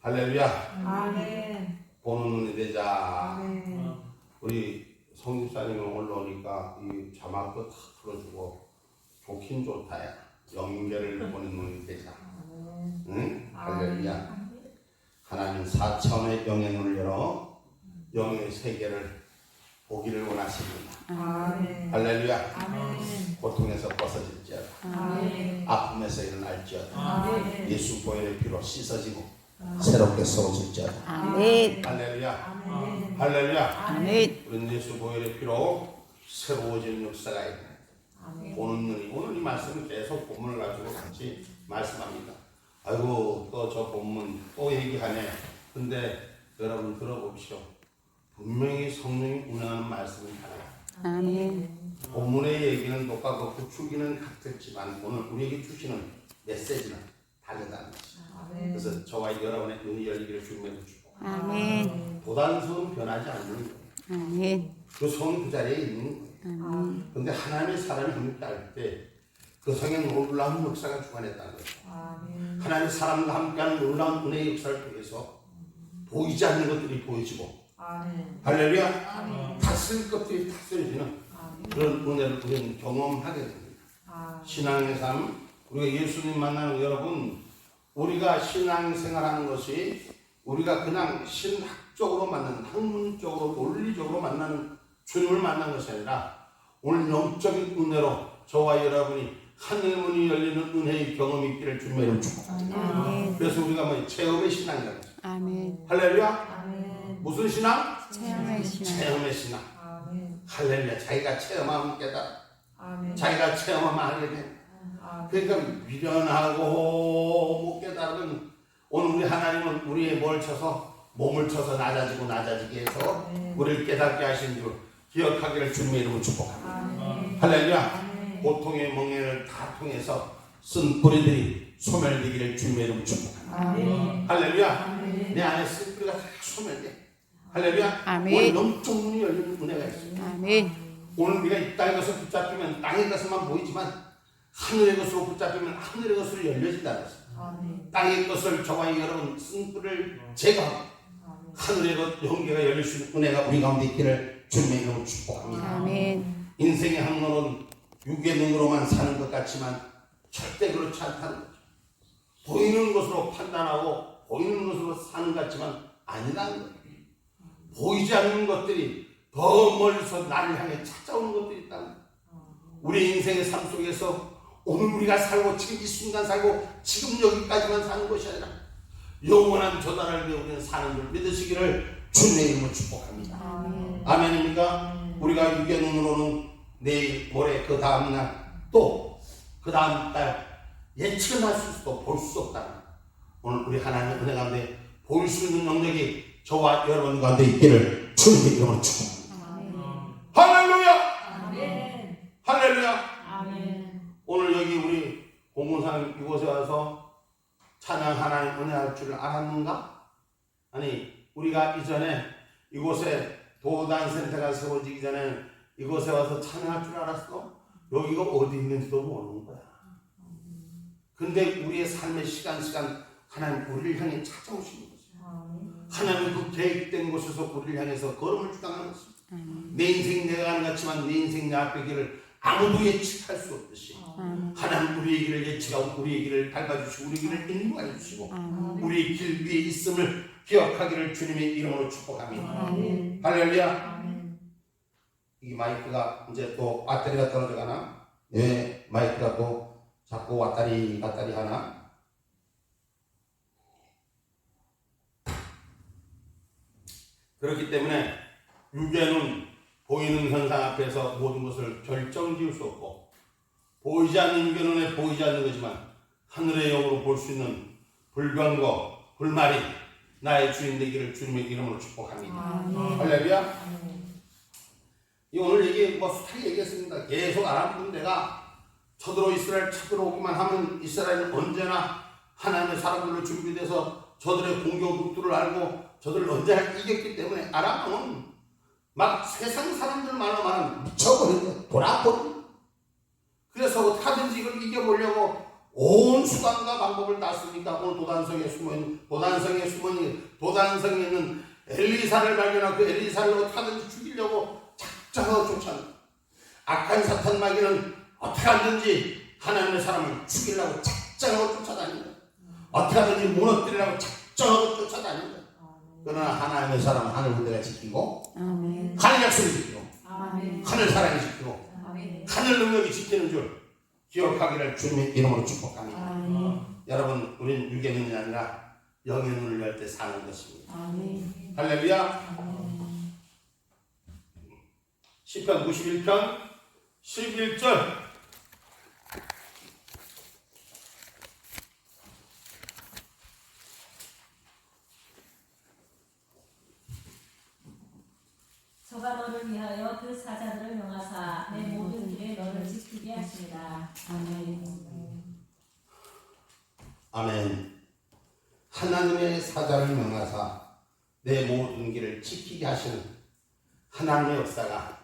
할렐루야. 아멘. 보는 눈이 되자. 아멘. 우리 성집사님이 올라오니까 이 자막도 다 풀어주고 좋긴 좋다야. 영계를 보는 눈이 되자. 응? 할렐루야. 하나님 4차원의 영의 눈을 열어 영의 세계를 보기를 원하십니다. 아멘. 할렐루야. 아멘. 고통에서 벗어질지어다. 아멘. 아픔에서 일어날지어다. 아멘. 예수 보혈의 피로 씻어지고 새롭게 세워질지어다. 아멘. 할렐루야. 아멘. 할렐루야. 아멘. 우리는 예수 보혈의 피로 새로워지는 역사가 있다. 아멘. 보는 눈이, 오늘 이 말씀은 계속 본문을 가지고 같이 말씀합니다. 아이고 또 저 본문 또 얘기하네. 근데 여러분 들어보십시오. 분명히 성령이 운행하는 말씀이 달라요. 아멘. 본문의 얘기는 똑같고 주기는 같겠지만 오늘 우리에게 주시는 메시지는 다르다는 것이죠. 아멘. 그래서 저와 여러분의 눈이 열리기를 주님의 주시고 아멘. 도단성은 변하지 않는 거예요. 아멘. 그 성은 그 자리에 있는 거예요. 아멘. 그런데 하나님의 사람이 함께 할 때 그 성의 놀라운 역사가 주관했다는 거죠. 아멘. 하나님의 사람과 함께하는 놀라운 은혜의 역사를 통해서 보이지 않는 것들이 보여지고 아멘. 할렐루야. 아멘. 다스릴 것들이 다스려지는 아멘. 그런 은혜를 우리는 경험하게 됩니다. 아멘. 신앙의 삶, 우리가 예수님 만나는 여러분, 우리가 신앙생활하는 것이 우리가 그냥 신학적으로 만나는, 학문적으로 논리적으로 만나는 주님을 만난 것이 아니라 오늘 영적인 은혜로 저와 여러분이 하늘 문이 열리는 은혜의 경험이 있기를 주님의 이름으로 축복합니다. 아멘. 그래서 우리가 뭐 체험의 신앙이라고 했어요. 아멘. 할렐루야. 아멘. 무슨 신앙? 체험의 신앙. 체험의 신앙. 아멘. 할렐루야. 자기가 체험하면 깨달아. 아멘. 자기가 체험하면 하게 돼. 아멘. 그러니까 미련하고 못 깨달은 오늘 우리 하나님은 우리의 뭘 쳐서 몸을 쳐서 낮아지게 해서 아멘. 우리를 깨닫게 하신 줄 기억하기를 주님의 이름으로 축복합니다. 아멘. 할렐루야. 아멘. 고통의 멍에를 다 통해서 쓴 뿌리들이 소멸되기를 주님의 이름으로 축복합니다. 아멘. 할렐루야. 아멘. 내 안에 쓴 뿌리가 다 소멸돼. 할렐루야. 아멘. 오늘 영적 문이 열리는 은혜가 있습니다. 아멘. 오늘 우리가 이 땅의 것을 붙잡히면 땅의 것만 보이지만 하늘의 것으로 붙잡히면 하늘의 것으로 열려진다는 것입니다. 아멘. 땅의 것을 저와 여러분 쓴 뿌리를 제거하고 아멘. 하늘의 것 영계가 열릴 수 있는 은혜가 우리 가운데 있기를 주님의 이름으로 축복합니다. 아멘. 인생의 항로는 육의 눈으로만 사는 것 같지만 절대 그렇지 않다는 거죠. 보이는 것으로 판단하고 보이는 것으로 사는 것 같지만 아니라는 거예요. 보이지 않는 것들이 더 멀리서 나를 향해 찾아오는 것들이 있다는 거예요. 우리 인생의 삶 속에서 오늘 우리가 살고 지금 이 순간 살고 지금 여기까지만 사는 것이 아니라 영원한 조단을 위해 우리는 사는 줄 믿으시기를 주님의 이름으로 축복합니다. 아멘. 아멘입니까? 우리가 육의 눈으로는 내일 모레 그 다음날 또 그 다음 달 예측은 할 수도 볼 수 없다는 오늘 우리 하나님의 은혜 가운데 볼 수 있는 능력이 저와 여러분 가운데 있기를 주님의 이름으로 축복합니다. 아멘. 할렐루야. 아멘. 할렐루야. 아멘. 오늘 여기 우리 공문사님 이곳에 와서 찬양 하나님 은혜할 줄 알았는가? 아니 우리가 이전에 이곳에 도단센터가 세워지기 전에 이곳에 와서 찬양할 줄 알았어? 여기가 어디 있는지도 모르는 거야. 근데 우리의 삶의 시간 하나님 우리를 향해 찾아오시는 거죠. 하나님 그 계획된 곳에서 우리를 향해서 걸음을 주장하는 것입니다. 내 인생 내가 가는 것 같지만 내 인생 내 앞에 길을 아무도 예측할 수 없듯이 하나님 우리의 길을 예측하고 우리의 길을 밟아주시고 우리의 길을 인도해 주시고 우리의 길 위에 있음을 기억하기를 주님의 이름으로 축복합니다. 아멘. 할렐루야. 아멘. 이 마이크가 이제 또 배터리가 떨어져 가나? 예, 마이크가 또 자꾸 왔다리 갔다리 하나? 그렇기 때문에 육에는 보이는 현상 앞에서 모든 것을 결정 지을 수 없고 보이지 않는 육의 눈에 보이지 않는 거지만 하늘의 영으로 볼 수 있는 불변과 불말이 나의 주인 되기를 주님의 이름으로 축복합니다. 아멘. 할렐루야. 아멘. 이 오늘 얘기 뭐 수탁 얘기했습니다. 계속 알아보면 내가 이스라엘 쳐들어오기만 하면 이스라엘은 언제나 하나님의 사람들로 준비돼서 저들의 공격국들을 알고 저들을 언제나 이겼기 때문에 아람은 막 세상 사람들 말로만 미쳐버리고 돌아버리고 그래서 어떻게든지 이걸 이겨보려고 온 수단과 방법을 다 쓰니까 오늘 도단성에 있는 엘리사를 발견하고 그 엘리사를 어떻게든지 죽이려고 작정하고 쫓아내. 악한 사탄 마귀는 어떻게 하든지 하나님의 사람을 죽이려고 작정하고 쫓아다닌다. 어떻게 하든지 무너뜨리려고 작정하고 쫓아다닌다. 그러나 하나님의 사람은 하늘 군대가 지키고 아멘. 하늘 약속을 지키고 아멘. 하늘 사랑이 지키고 아멘. 하늘 능력이 지키는 줄 기억하기를 주님의 이름으로 축복합니다. 아멘. 여러분, 우리는 육의 눈이 아니라 영의 눈을 열 때 사는 것입니다. 아멘. 할렐루야. 시편 91편 11절. 저가 너를 위하여 그 사자들을 명하사 내 모든 길에 너를 지키게 하시니라. 아멘. 아멘. 하나님의 사자를 명하사 내 모든 길을 지키게 하시는 하나님의 역사가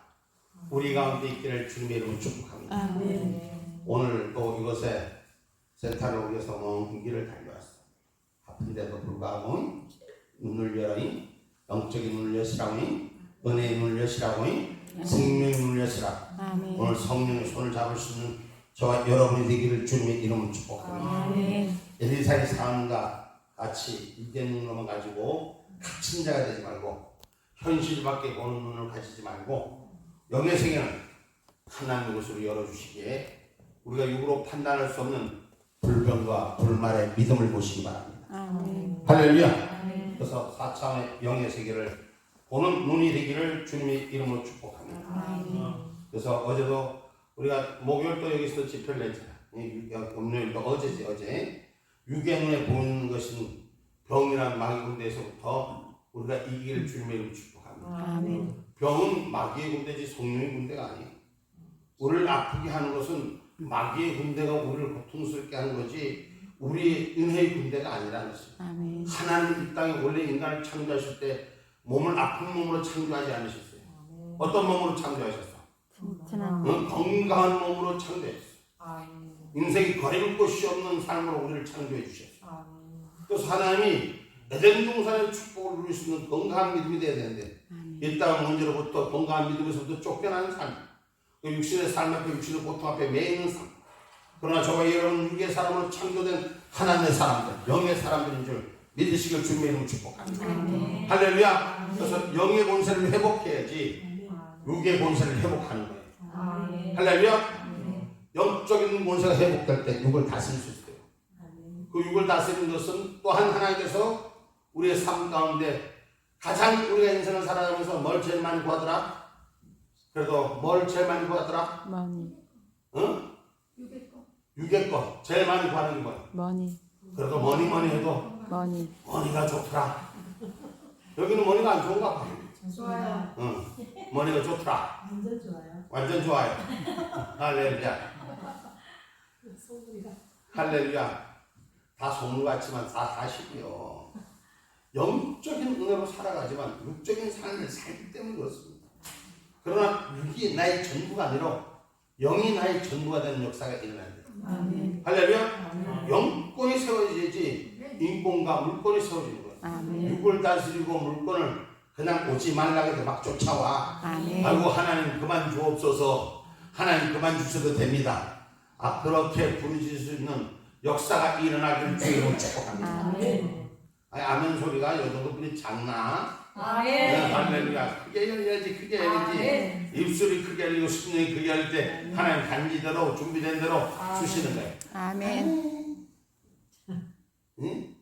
우리 가운데 있기를 주님의 이름으로 축복합니다. 아멘. 오늘 또 이곳에 센터를 위해서 먼 길을 달려왔어. 아픈데도 불구하고 눈을 열어이, 영적인 눈을 여시라고이, 은혜의 눈을 여시라고이, 생명의 눈을 여시라. 아멘. 오늘 성령의 손을 잡을 수 있는 저와 여러분이 되기를 주님의 이름으로 축복합니다. 아멘. 엘리사의 삶과 같이 이된 눈으로만 가지고 갇힌 자가 되지 말고 현실밖에 보는 눈을 가지지 말고 영의 세계는 하나님의 것으로 열어주시기에 우리가 육으로 판단할 수 없는 불변과 불말의 믿음을 보시기 바랍니다. 아멘. 할렐루야. 그래서 4차원의 영의 세계를 보는 눈이 되기를 주님의 이름으로 축복합니다. 아멘. 그래서 어제도 우리가 목요일도 여기서 집회를 했잖아. 금요일도 어제지 어제. 육의 눈에 보이는 것은 병이란 마귀 군대에서부터 우리가 이기를 주님의 이름으로 축복합니다. 아멘. 병은 마귀의 군대지 성령의 군대가 아니에요. 우리를 아프게 하는 것은 마귀의 군대가 우리를 고통스럽게 하는 거지 우리의 은혜의 군대가 아니라는 것이에요. 아멘. 하나님 이 땅에 원래 인간을 창조하실 때 몸을 아픈 몸으로 창조하지 않으셨어요. 어떤 몸으로 창조하셨어? 튼튼한 건강한 몸으로 창조했어요. 아멘. 인생이 거릴 곳이 없는 삶으로 우리를 창조해 주셨어요. 아멘. 그래서 하나님이 에덴 동산의 축복을 누릴 수 있는 건강한 믿음이 되어야 되는데 이 땅 문제로부터 건강한 믿음에서부터 쫓겨나는 삶, 그 육신의 삶 앞에 육신의 고통 앞에 매이는 삶. 그러나 저와 여러분 육의 사람으로 창조된 하나님의 사람들, 영의 사람들인 줄 믿으시길 주님의 이름으로 축복합니다. 할렐루야. 그래서 영의 본세를 회복해야지 육의 본세를 회복하는 거예요. 아멘. 할렐루야. 영적인 본세가 회복될 때 육을 다스릴 수 있어요. 그 육을 다스리는 것은 또한 하나님께서 우리의 삶 가운데 가장 우리가 인생을 살아가면서 뭘 제일 많이 구하더라? 그래도 뭘 제일 많이 구하더라? 머니. 응? 육의 것 제일 많이 구하는 게 뭐야? 머니. 그래도 뭐니 해도 머니. 머니가 좋더라. 여기는 머니가 안 좋은가 봐. 좋아요. 응. 머니가 좋더라. 완전 좋아요. 완전 좋아요. 할렐루야. 소리가. 할렐루야. 다 속물 같지만 다 사실이요. 영적인 은혜로 살아가지만 육적인 삶을 살기 때문에 그렇습니다. 그러나 육이 나의 전부가 아니라 영이 나의 전부가 되는 역사가 일어나야 돼요. 아멘. 할렐루야. 영권이 세워지지 인권과 물권이 세워지는 거예요. 아멘. 육을 다스리고 물권을 그냥 오지 말라고 해도 막 쫓아와. 아멘. 아이고 하나님 그만 주옵소서. 하나님 그만 주셔도 됩니다. 아 그렇게 부르실 수 있는 역사가 일어나기를 주의로 축복합니다. 아멘. 아니 아멘 소리가 요 정도 뿐이 작나? 아멘. 할렐루야. 크게 열려야지 크게 열리지. 아멘. 입술이 크게 열리고 심령이 크게 열릴 때 하나님 간지대로 준비된 대로 주시는 거예요. 아멘. 응?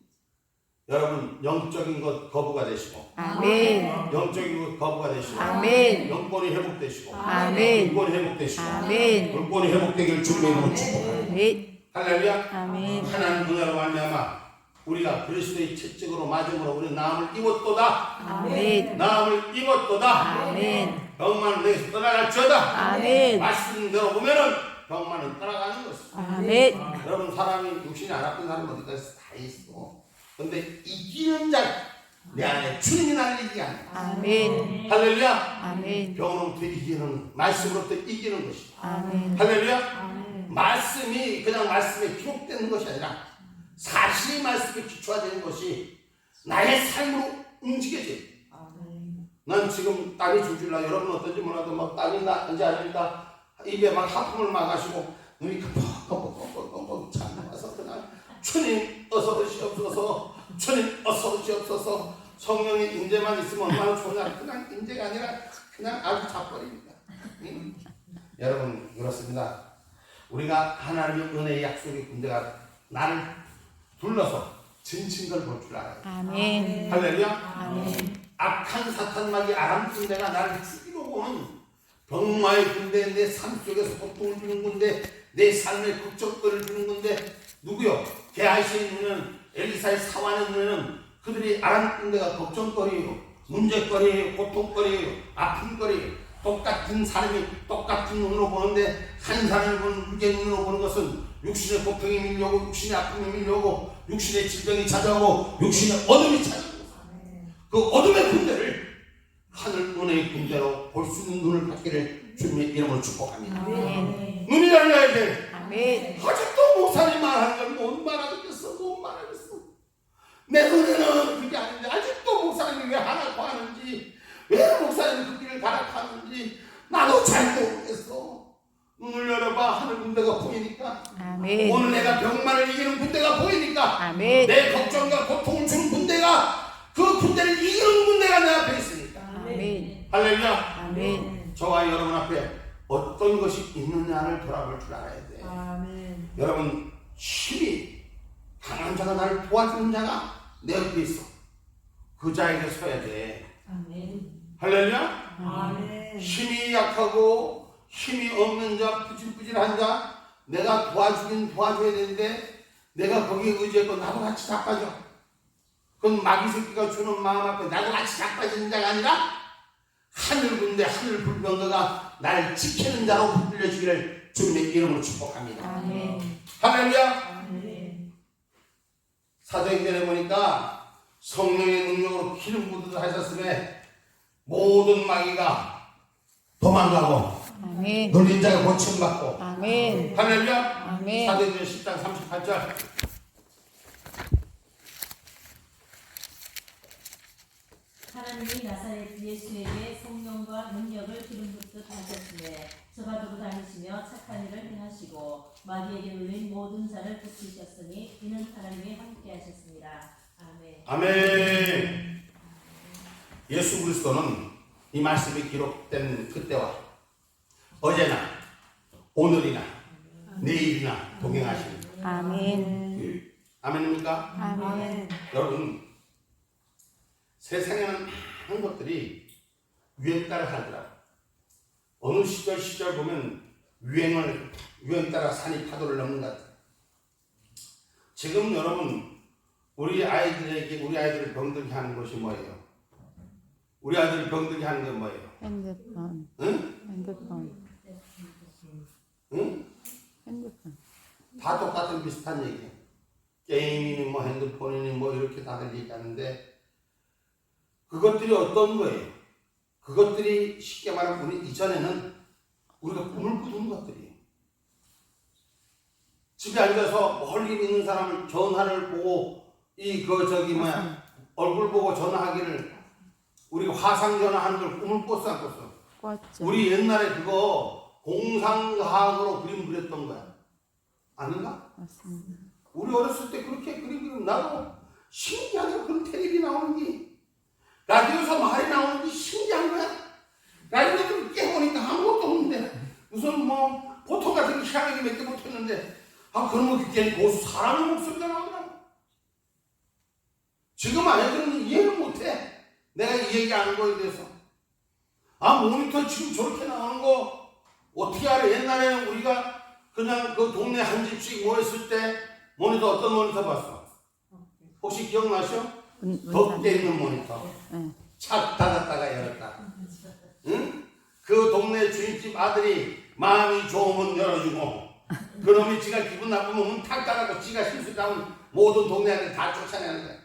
여러분 영적인 것 거부가 되시고 아멘. 영적인 것 거부가 되시고 아멘. 영권이 회복되시고 아멘. 물권이 회복되시고 아멘. 물권이 회복되기를 주님의 이름으로 축복합니다. 아멘. 할렐루야. 아멘. 하나님 은혜로 말미암아 우리가 그리스도의 채찍으로 맞음으로 우리 나음을 입었도다. 아멘. 나음을 입었도다. 아멘. 병만은 내게서 떠나갈지어다. 아멘. 말씀대로 보면은 병만은 떠나가는 것입니다. 아멘. 여러분 사람이 육신이 안 아픈 사람 어디까지 다 있어. 근데 이기는 자 내 안에 주님이 나를 이기게 하는 거야. 아멘. 할렐루야. 아멘. 병으로부터 이기는 말씀으로부터 이기는 것이다. 아멘. 할렐루야. 아멘. 말씀이 그냥 말씀에 기록되는 것이 아니라 사실의 말씀에 기초화되는 것이 나의 삶으로 움직여져. 난 지금 땀이 줄줄나. 여러분 어떤지 몰라도 막 땀이 나는지 아닙니다. 입에 막 하품을 막 하시고 눈이 뻑뻑뻑뻑뻑뻑 참나서 그냥 주님 어서 오시옵소서, 주님 어서 오시옵소서. 성령의 인재만 있으면 얼마나 좋냐. 그냥 인재가 아니라 그냥 아주 자버립니다. 여러분 그렇습니다. 우리가 하나님의 은혜의 약속의 군대가 나를 둘러서 진친 걸 볼 줄 알아요. 아멘. 할렐루야. 아멘. 악한 사탄막이 아람 군대가 나를 죽이려고 오는 병마의 군대, 내 삶 속에서 고통을 주는 군대, 내 삶의 걱정거리를 주는 군대. 누구요? 게하시의 눈에는, 엘리사의 사환의 눈에는 그들이 아람 군대가 걱정거리예요, 문제거리예요, 고통거리예요, 아픔거리예요. 똑같은 사람이 똑같은 눈으로 보는데 한 사람이 보는 육의 눈으로 보는 것은 육신의 고통이 밀려오고 육신의 아픔이 밀려오고 육신의 질병이 찾아오고 육신의 어둠이 찾아오고 그 어둠의 군대를 하늘 은혜의 군대로 볼 수 있는 눈을 갖기를 주님의 이름으로 축복합니다. 아멘. 눈이 열려야 돼. 아멘. 아직도 목사님 말하는 걸 못 말하겠어. 못 말하겠어. 내 눈에는 그게 아닌데 아직도 목사님이 왜 하라고 하는지, 왜 목사님이 그 길을 가라고 하는지 나도 잘 모르겠어. 눈을 열어봐. 하늘 군대가 보이니까. 아멘. 오늘 내가 병만을 이기는 군대가 보이니까. 아멘. 내 걱정과 고통을 주는 군대가, 그 군대를 이기는 군대가 내 앞에 있으니까. 아멘. 할렐루야. 아멘. 저와 여러분 앞에 어떤 것이 있느냐를 돌아볼 줄 알아야 돼. 아멘. 여러분, 힘이 강한 자가 나를 도와주는 자가 내 옆에 있어. 그 자에게 서야 돼. 아멘. 할렐루야. 아멘. 힘이 약하고 힘이 없는 자, 부질부질한 자, 내가 도와주긴 도와줘야 되는데 내가 거기에 의지했고 나도 같이 자빠져. 그건 마귀 새끼가 주는 마음 앞에 나도 같이 자빠지는 자가 아니라 하늘 군대, 하늘 불병거가 나를 지키는 자로 붙들려지기를 주님의 이름으로 축복합니다. 아멘. 할렐루야. 아멘. 사도행전에 보니까 성령의 능력으로 기름 부드듯 하셨음에 모든 마귀가 도망가고 아멘. 놀린 자가 고침받고. 아멘. 할렐루야. 아멘. 사도행전 10장 38절. 하나님이 나사렛 예수에게 성령과 능력을 기름 붓듯 하셨으며 저바도로 다니시며 착한 일을 행하시고 마귀에게 눌린 모든 자를 고치셨으니 이는 하나님이 함께 하셨습니다. 아멘. 아멘. 예수 그리스도는 이 말씀이 기록된 그때와 어제나 오늘이나 내일이나 동행하십니다. 아멘. 아멘입니까? 아멘. 여러분, 세상에는 많은 것들이 유행 따라 살더라고요. 어느 시절 보면 유행 따라 산이 파도를 넘는 것 같아요. 지금 여러분, 우리 아이들을 병들게 하는 것이 뭐예요? 우리 아이들을 병들게 하는 건 뭐예요? 핸드폰. 응? 핸드폰. 응? 핸드폰. 다 똑같은 비슷한 얘기예요. 게임이니 뭐 핸드폰이니 뭐 이렇게 다들 얘기하는데 그것들이 어떤 거예요? 그것들이 쉽게 말하면 우리 이전에는 우리가 꿈을 꾸는 것들이에요. 집에 앉아서 멀리 있는 사람을 전화를 보고 얼굴 보고 전화하기를 우리가 화상 전화하는 걸 꿈을 꿨어 안 꿨어? 꿨죠. 우리 옛날에 그거 공상과학으로 그림 그렸던 거야. 아닌가? 맞습니다. 우리 어렸을 때 그렇게 그림 그리면 나도 신기하게 그런 텔레비 나오는 게 라디오에서 말이 나오는 게 신기한 거야. 라디오를 깨보니까 아무것도 없는데 무슨 뭐 보통 같은 게 희한하게 몇 개 못했는데 그런 거 듣기엔 고수 사람의 목소리가 나오더라고. 지금 아이들은 이해를 못해. 내가 이 얘기하는 거에 대해서. 모니터 지금 저렇게 나오는 거 어떻게 알아? 옛날에는 우리가 그냥 그 동네 한 집씩 모였을 때 모니터 어떤 모니터 봤어? 혹시 기억나시오? 덮개 있는 모니터. 응. 착 닫았다가 열었다. 응? 그 동네 주인집 아들이 마음이 좋으면 열어주고 그놈이 지가 기분 나쁘면 문 탁 닫아도 지가 실수하면 모든 동네 애들 다 쫓아내는 거야.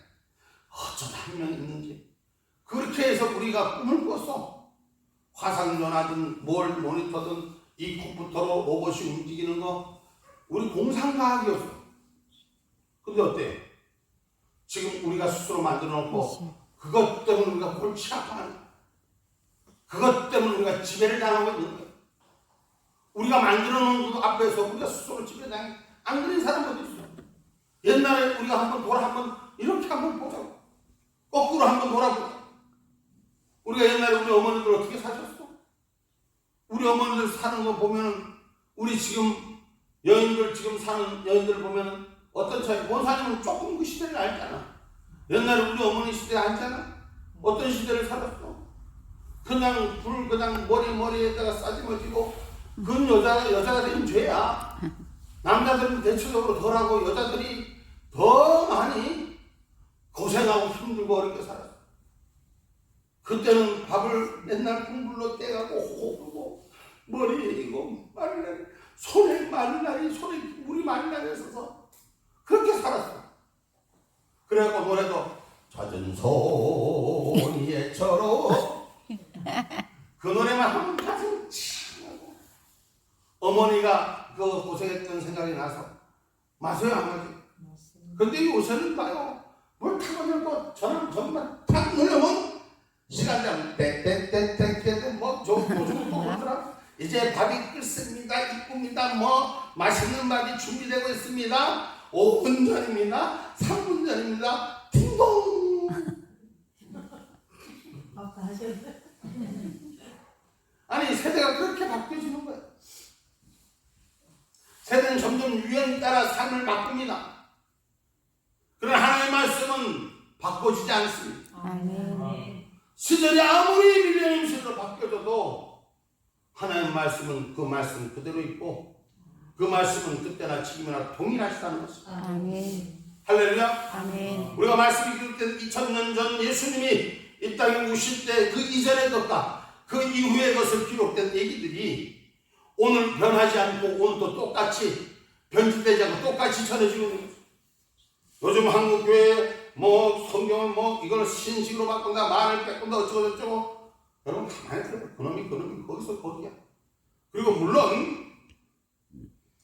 어쩌다 한 명 있는지. 그렇게 해서 우리가 꿈을 꿨어. 화상전화든 뭘 모니터든 이 컴퓨터로 로봇이 움직이는 거 우리 공상과학이었어. 근데 어때? 지금 우리가 스스로 만들어 놓고 그것 때문에 우리가 골치 아파하는 거야. 그것 때문에 우리가 지배를 당하고 있는 거야. 우리가 만들어 놓은 그 앞에서 우리가 스스로 지배당해. 안 그런 사람 어디 있어? 옛날에 우리가 한번 이렇게 한번 보자고. 거꾸로 한번 돌아보자. 우리가 옛날에 우리 어머니들 어떻게 사셨어? 우리 어머니들 사는 거 보면은 우리 지금 여인들 지금 사는 여인들 보면은 어떤 차이? 원사님은 조금 그 시대를 알잖아. 옛날에 우리 어머니 시대 알잖아. 어떤 시대를 살았어? 그냥 불 그냥 머리에다가 싸지머지고 그건 여자가 된 죄야. 남자들은 대체적으로 덜하고 여자들이 더 많이 고생하고 힘들고 어렵게 살았어. 그때는 밥을 맨날 국물로 떼가고 호흡하고 머리에 이거 마늘날이 손에 물이 마늘날이 있어서 그렇게 살았어. 그래갖고 노래도 젖은 손이에처럼 그 노래만 하면 가슴 칭하고 어머니가 그 고생했던 생각이 나서 맞아요 안 맞아요? 근데 요새는 봐요 뭘 타고 들고 저는 정말 탁 누르면 시간장 땡땡땡땡 뭐 요즘 또 그러더라. 이제 밥이 끓습니다. 이쁩니다. 뭐 맛있는 밥이 준비되고 있습니다. 5분 전입니다. 3분 전입니다. 딩동. 아까 하셨네. 아니 세대가 그렇게 바뀌어지는 거야. 세대는 점점 유행 따라 삶을 바꿉니다. 그러나 하나님의 말씀은 바꿔지지 않습니다. 아멘. 시절이 아무리 밀레니엄 시대로 바뀌어져도 하나님의 말씀은 그 말씀 그대로 있고 그 말씀은 그때나 지금이나 동일하시다는 것입니다. 아멘. 할렐루야. 아멘. 우리가 말씀이 기록된 2000년 전 예수님이 이 땅에 오실 때 그 이전의 것과 그 이후의 것을 기록된 얘기들이 오늘 변하지 않고 오늘도 똑같이 변질되지 않고 똑같이 전해지고 있는 거죠. 요즘 한국교회 뭐 성경을 뭐 이걸 신식으로 바꾼다 말을 뺏군다 어쩌고저쩌고 여러분 가만히 들어요. 그놈이 거기서 거기야. 그리고 물론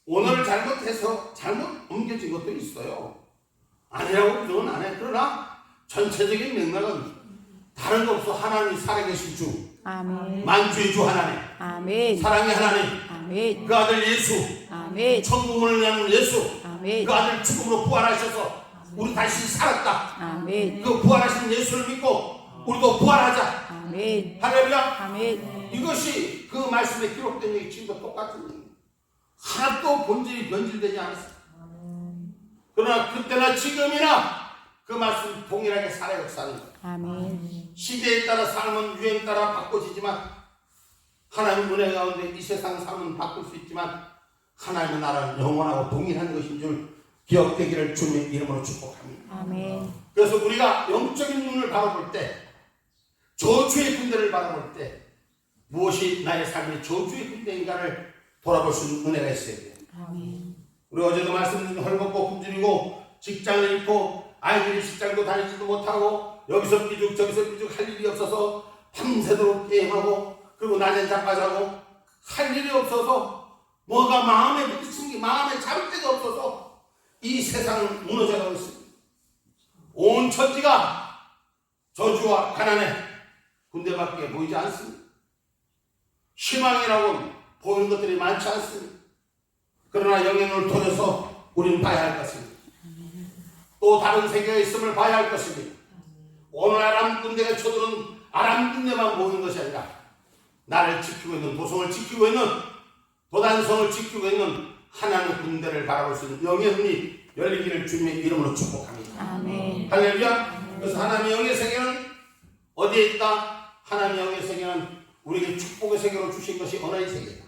오늘 잘못해서 잘못 옮겨진 것도 있어요. 아니라고 부정은 안 해. 그러나 전체적인 맥락은 다른 거 없어. 하나님이 살아계신 주 아멘. 만주의 주 하나님 아멘. 사랑의 하나님 아멘. 그 아들 예수 아멘. 천국문을 여는 예수 아멘. 그 아들 죽음으로 부활하셔서 우리 다시 살았다. 아멘. 그 부활하신 예수를 믿고 우리도 부활하자. 아멘. 할렐루야. 아멘. 이것이 그 말씀에 기록된 얘기 지금도 똑같은 얘기. 하나도 본질이 변질되지 않았어. 그러나 그때나 지금이나 그 말씀 동일하게 살아 역사하는 거예요. 아멘. 시대에 따라 삶은 유행 따라 바꿔지지만 하나님 은혜 가운데 이 세상 삶은 바꿀 수 있지만 하나님의 나라는 영원하고 동일한 것인 줄 기억되기를 주님의 이름으로 축복합니다. 아멘. 그래서 우리가 영적인 눈을 바라볼 때 저주의 군대를 바라볼 때 무엇이 나의 삶의 저주의 군대인가를 돌아볼 수 있는 은혜가 있어야 돼요. 아멘. 우리 어제도 말씀드린 헐벗고 굶주리고 직장을 잃고 아이들이 직장도 다니지도 못하고 여기서 삐죽 저기서 삐죽 할 일이 없어서 밤새도록 게임하고 그리고 낮엔 자빠자고 할 일이 없어서 뭐가 마음에 부딪힌 게 마음에 잡을 데가 없어서 이 세상은 무너져가고 있습니다. 온 천지가 저주와 가난의 군대밖에 보이지 않습니다. 희망이라고 보이는 것들이 많지 않습니다. 그러나 영의 눈을 돌려서 우리는 봐야 할 것입니다. 또 다른 세계에 있음을 봐야 할 것입니다. 오늘 아람 군대가 쳐들은 아람 군대만 모이는 것이 아니라 나를 지키고 있는 도성을 지키고 있는 도단성을 지키고 있는 하나님의 군대를 바라볼 수 있는 영의 눈이 열리기를 주님의 이름으로 축복합니다. 아멘. 할렐루야. 그래서 하나님의 영의 세계는 어디에 있다? 하나님의 영의 세계는 우리에게 축복의 세계로 주신 것이 언어의 세계다.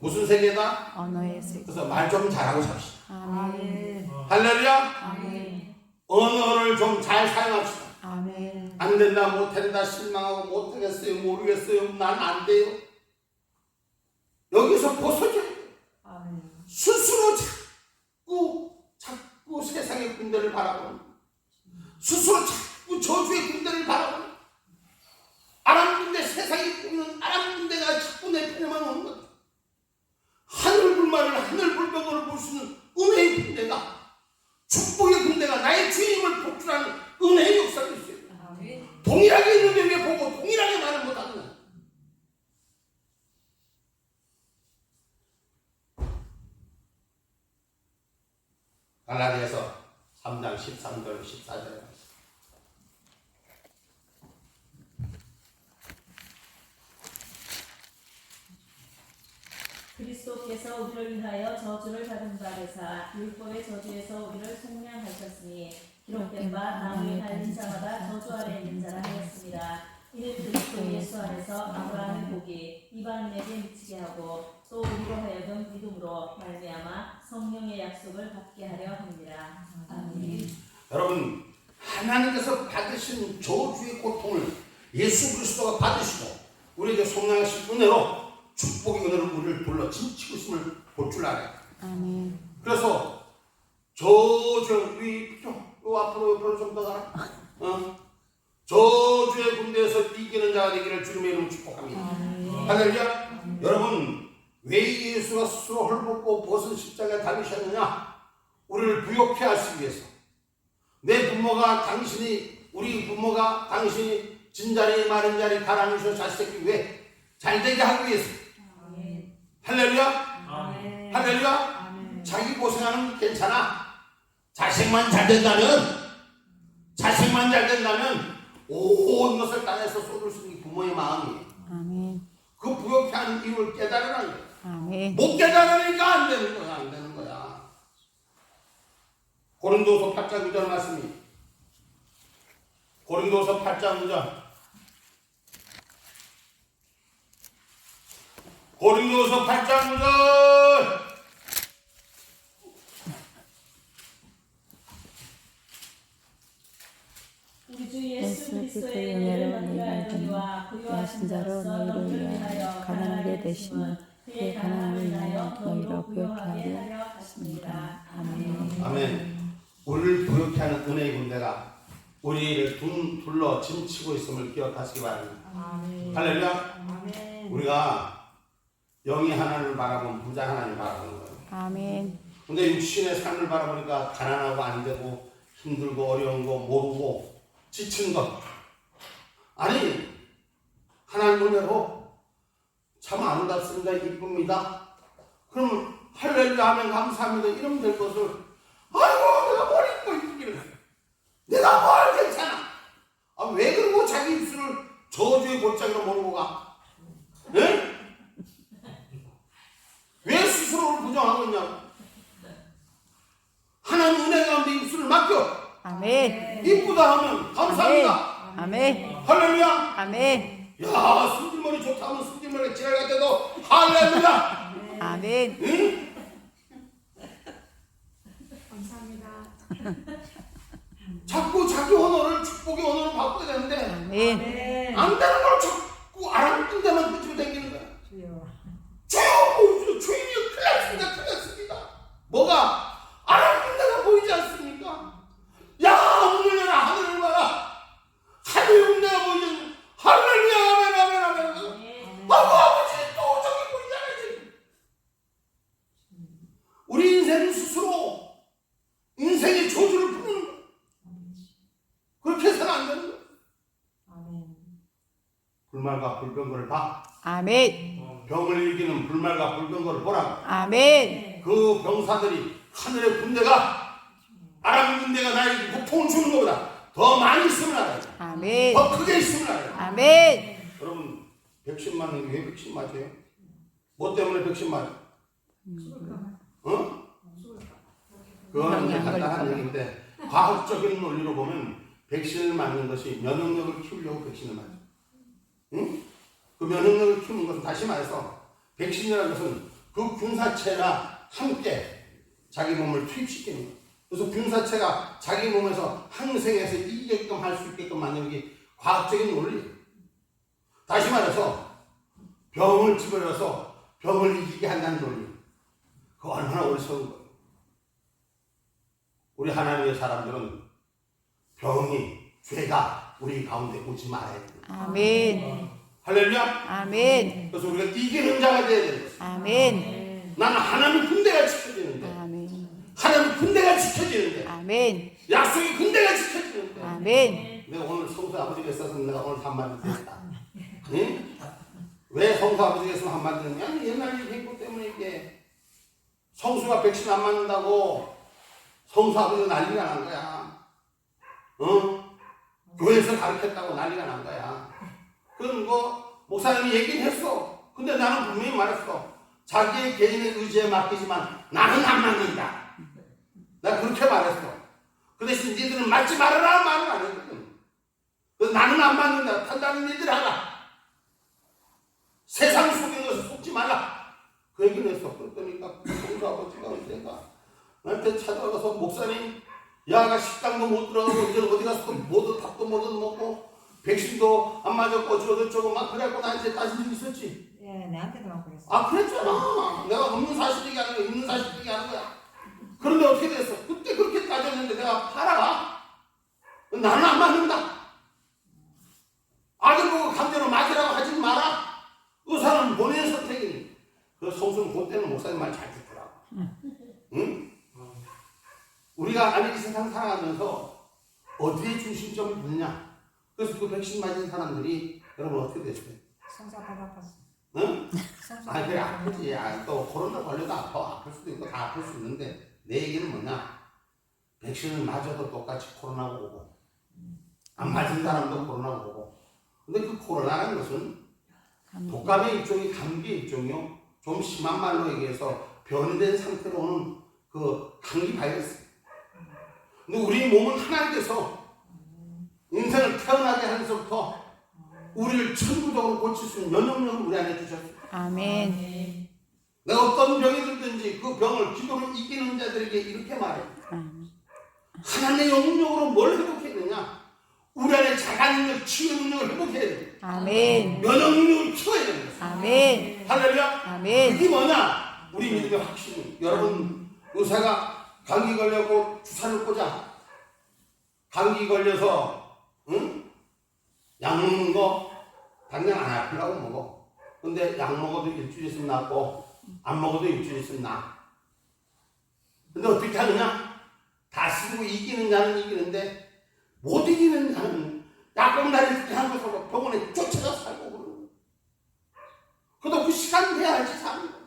무슨 세계다? 언어의 세계. 그래서 말 좀 잘하고 삽시다. 아멘. 할렐루야. 아멘. 언어를 좀 잘 사용합시다. 아멘. 안 된다, 못 된다, 실망하고 못 하겠어요, 모르겠어요, 난 안 돼요. 여기서 벗어져야 돼요. 스스로 자꾸 세상의 군대를 바라보는, 스스로 자꾸 저주의 군대를 바라보는, 아람 군대, 세상이 꾸미는 아람 군대가 자꾸 내 편에만 오는 것. 하늘을 불말을 하늘 불병거를 볼 수 있는 은혜의 군대가, 축복의 군대가 나의 주님을 복주하는 은혜의 역사가 있어요. 아멘. 동일하게 있는데 왜 보고 동일하게 말을 못하는 거야? 갈라디아서 3장 13절 14절에 그리스도께서 우리를 위하여 저주를 받은 바 되사 율법의 저주에서 우리를 속량하셨으니 기록된 바 나무에 달린 자마다 저주 아래 있는 자라 하였습니다. 이는 그리스도 예수 안에서 아브라함의 복이 이방인에게 미치게 하고 또 우리로 하여금 믿음으로 말미암아 성령의 약속을 받게 하려 합니다. 아멘. 여러분, 하나님께서 받으신 저주의 고통을 예수 그리스도가 받으시고 우리에게 속량하신 은혜로 축복의 은혜로 우리를 둘러 진치고 있음을 볼 줄 알아요. 아멘. 그래서 저주의 앞으로 좀 더 가라. 저주의 군대에서 이기는 자가 되기를 주님의 이름으로 축복합니다. 할렐루야. 여러분, 왜 예수가 스스로 헐벗고 벗은 십자가에 달리셨느냐? 우리를 부욕해 하시기 위해서. 내 부모가 당신이, 우리 부모가 당신이 진자리 마른 자리 가라앉으셔 자식이 왜 잘되게 하기 위해서. 할렐루야. 아멘. 할렐루야. 아멘. 자기 고생하는 괜찮아. 자식만 잘 된다면 온 것을 땅에서 쏟을 수 있는 부모의 마음이에요. 아멘. 그 부욕해 하는 이유를 깨달으라는 거예요. 아멘. 못 깨달으니까 안 되는 거야. 고린도서 8장 9절 말씀이, 고린도서 8장 9절, 고린도서 8장 9절. 우리 주 예수 그리스도의 은혜를 받으려 하려니와 부요하신 자로서 너희를 위하여 가난하게 되심은 그의 가난함을 인하여 너희로 부요하게 하려 하십니다. 아멘. 아멘. 우리를 부욕해 하는 은혜의 군대가 우리를 둘러 짐치고 있음을 기억하시기 바랍니다. 아멘. 할렐루야. 아멘. 우리가 영이 하나님을 바라보면 부자 하나님을 바라보는 거예요. 아멘. 근데 육신의 삶을 바라보니까 가난하고 안 되고 힘들고 어려운 거 모르고 지친 것. 아니, 하나님 은혜로 참 아름답습니다. 이쁩니다. 그러면 할렐루야 하면 감사합니다. 이러면 될 것을, 아이고 내가 뭘 입고 이쁘기를, 내가 뭘 괜찮아. 아, 왜 그러고 자기 입술을 저주의 골짜기로 몰고 가? 예? 왜 스스로를 부정하고 있냐고. 하나님 은혜 가운데 입술을 맡겨. 아멘. 이쁘다 하면 감사합니다. 아멘. 할렐루야. 아멘. 야, 승질머리 좋다 하면 승질머리 지랄 때도 할렐루야. 아멘. 응? 감사합니다. 자꾸 자기 언어를 축복의 언어로 바꿔야 되는데 아멘. 네. 안 되는 걸 자꾸 알아듣는 데만 끄집어 당기는 거야. 주여. 주인이 큰일 났습니다. 큰일 났습니다. 뭐가? 알아듣는 데가 보이지 않습니까? 야, 오늘날 하늘을 봐라. 하늘의 은혜가 보이지. 할렐루야. 아멘 아멘 아멘. 아이고 아버지 또 저기 보이잖아 지금. 우리 인생은 스스로 인생의 저주를 부르는 거야. 그렇게 해서는 안 되는 거야. 아멘. 불말과 불병거를 봐. 아멘. 병을 이기는 불말과 불병거를 보라고. 아멘. 그 병사들이 하늘의 군대가 아람 군대가 나에게 고통을 주는 것보다 더 많이 있음을 알아요. 아멘. 더 크게 있음을 알아요. 아멘. 여러분, 백신 맞는 게 왜 백신 맞아요? 뭐 때문에 백신 맞아? 어? 그거는 이제 간단한 얘기인데 과학적인 논리로 보면 백신을 맞는 것이 면역력을 키우려고 백신을 맞아. 응? 그 면역력을 키우는 것은 다시 말해서 백신이라는 것은 그 균사체가 함께 자기 몸을 투입시키는 거예요. 그래서 균사체가 자기 몸에서 항생해서 이기게끔 할 수 있게끔 만드는 게 과학적인 논리예요. 다시 말해서 병을 집어넣어서 병을 이기게 한다는 논리. 그거 얼마나 어리석은 거예요. 우리 하나님의 사람들은 병이, 죄가 우리 가운데 오지 말아야 돼요. 아멘. 할렐루야. 아멘. 그래서 우리가 이기는 자가 되어야 되는 것입니다. 아멘. 나는 하나님 군대가 지켜지는데, 아멘. 하나님 군대가 지켜지는데, 아멘. 약속이 군대가 지켜지는데. 아멘. 내가 오늘 성수 아버지가 있어서 내가 오늘 한마디 했다. 응? 왜 성수 아버지가 있으면 한마디 했냐? 옛날 얘기 했기 때문에 이게 성수가 백신 안 맞는다고 성수 아버지가 난리가 난 거야. 교회에서 가르쳤다고 난리가 난 거야. 그건 뭐 목사님이 얘기는 했어. 근데 나는 분명히 말했어. 자기의 개인의 의지에 맡기지만 나는 안 맞는다. 내가 그렇게 말했어. 그 대신 니들은 맞지 말아라 말은 안 했거든. 그래서 나는 안 맞는다. 판단은 니들 하라. 세상 속인 것을 속지 말라. 그 얘기를 했어. 그랬더니 성수 아버지가 내가 나한테 찾아가서 목사님 야가 식당도 못 들어가고 이제 어디 가서 뭐도 밥도 못 먹고 백신도 안 맞았고 어쩌고저쩌고 막 그래갖고 나한테 따진 적 있었지. 예, 내한테도 막 그랬어. 아 그랬잖아. 내가 없는 사실 얘기하는 거야. 있는 사실 얘기하는 거야. 그런데 어떻게 됐어? 그때 그렇게 따졌는데 내가 팔아가? 나는 안 맞는다. 아들 보고 강제로 맞으라고 하지 마라. 의사는 본인의 선택이니. 그 성수는 그때는 목사님 말 잘 듣더라고. 응? 우리가 아니 이 세상 살아가면서 어디에 중심점을 두느냐. 그래서 그 백신 맞은 사람들이 여러분 어떻게 됐어요? 성사 발 아팠어. 응? 성사 아 그래 아프지. 또 코로나 걸려도 아플 수도 있고 다 아플 수 있는데 내 얘기는 뭐냐? 백신을 맞아도 똑같이 코로나가 오고 안 맞은 사람도 코로나가 오고. 근데 그 코로나라는 것은 독감의 일종이 감기의 일종이요. 좀 심한 말로 얘기해서 변이된 상태로 오는 그 감기 바이러스. 근데 우리 몸은 하나님께서 인생을 태어나게 하면서부터 우리를 천부적으로 고칠 수 있는 면역력을 우리 안에 주셨어요. 아멘. 내가 어떤 병이 들든지 그 병을 기도로 이기는 자들에게 이렇게 말해. 하나님의 영능력으로 뭘 회복했느냐? 우리 안에 자가 능력, 치유 능력을 회복해야 돼. 아멘. 면역 능력을 키워야 되는 거야. 아멘. 할렐루야. 아멘. 그게 뭐냐? 우리 믿음의 확신. 여러분 의사가 감기 걸려고 주사를 꽂아. 감기 걸려서 약 먹는 거 당장 안 아프려고 먹어. 근데 약 먹어도 일주일 있으면 낫고 안 먹어도 일주일 있으면 나. 근데 어떻게 하느냐? 다 쓰고 이기는 자는 이기는데 못 이기는 자는 약봉다리 한 것으로 병원에 쫓아가 살고 그러고. 그래도 그 시간 돼야 알지 사는 거.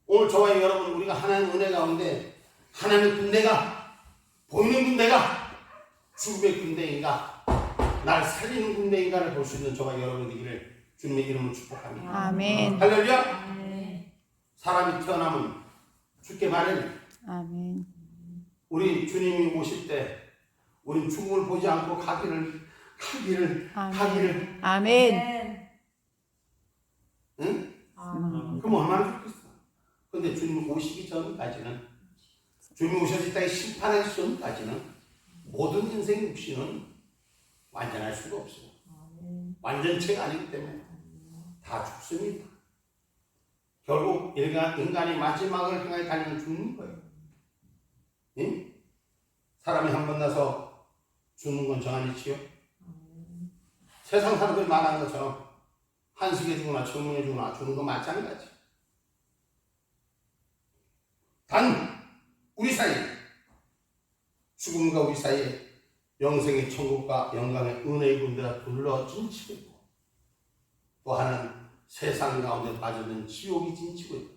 오늘 저와 여러분 우리가 하나님 은혜 가운데 하나님 군대가 보이는 군대가 죽음의 군대인가 날 살리는 군대인가를 볼 수 있는 저와 여러분 되기를 주님의 이름으로 축복합니다. 아멘. 할렐루야. 사람이 태어나면 죽게 마련이야. 아멘. 우리 주님이 오실 때 우린 죽음을 보지 않고 가기를 아멘. 응? 아멘. 그럼 얼마나 좋겠어. 근데 주님 오시기 전까지는 주님 오셔서 이 땅에 심판하기 전까지는 모든 인생 육신은 완전할 수가 없어요. 완전체가 아니기 때문에 다 죽습니다. 결국 인간이 마지막을 향해 달리는 죽는 거예요. 응? 사람이 한 번 나서 죽는 건 정한이지요. 세상 사람들이 말하는 것처럼 한식에 죽거나 청명에 죽거나 죽는 건 마찬가지. 단 우리 사이 죽음과 우리 사이에 영생의 천국과 영광의 은혜의 군대가 둘러 진치고 있고 또 하나는 세상 가운데 빠져든 지옥이 진치고 있고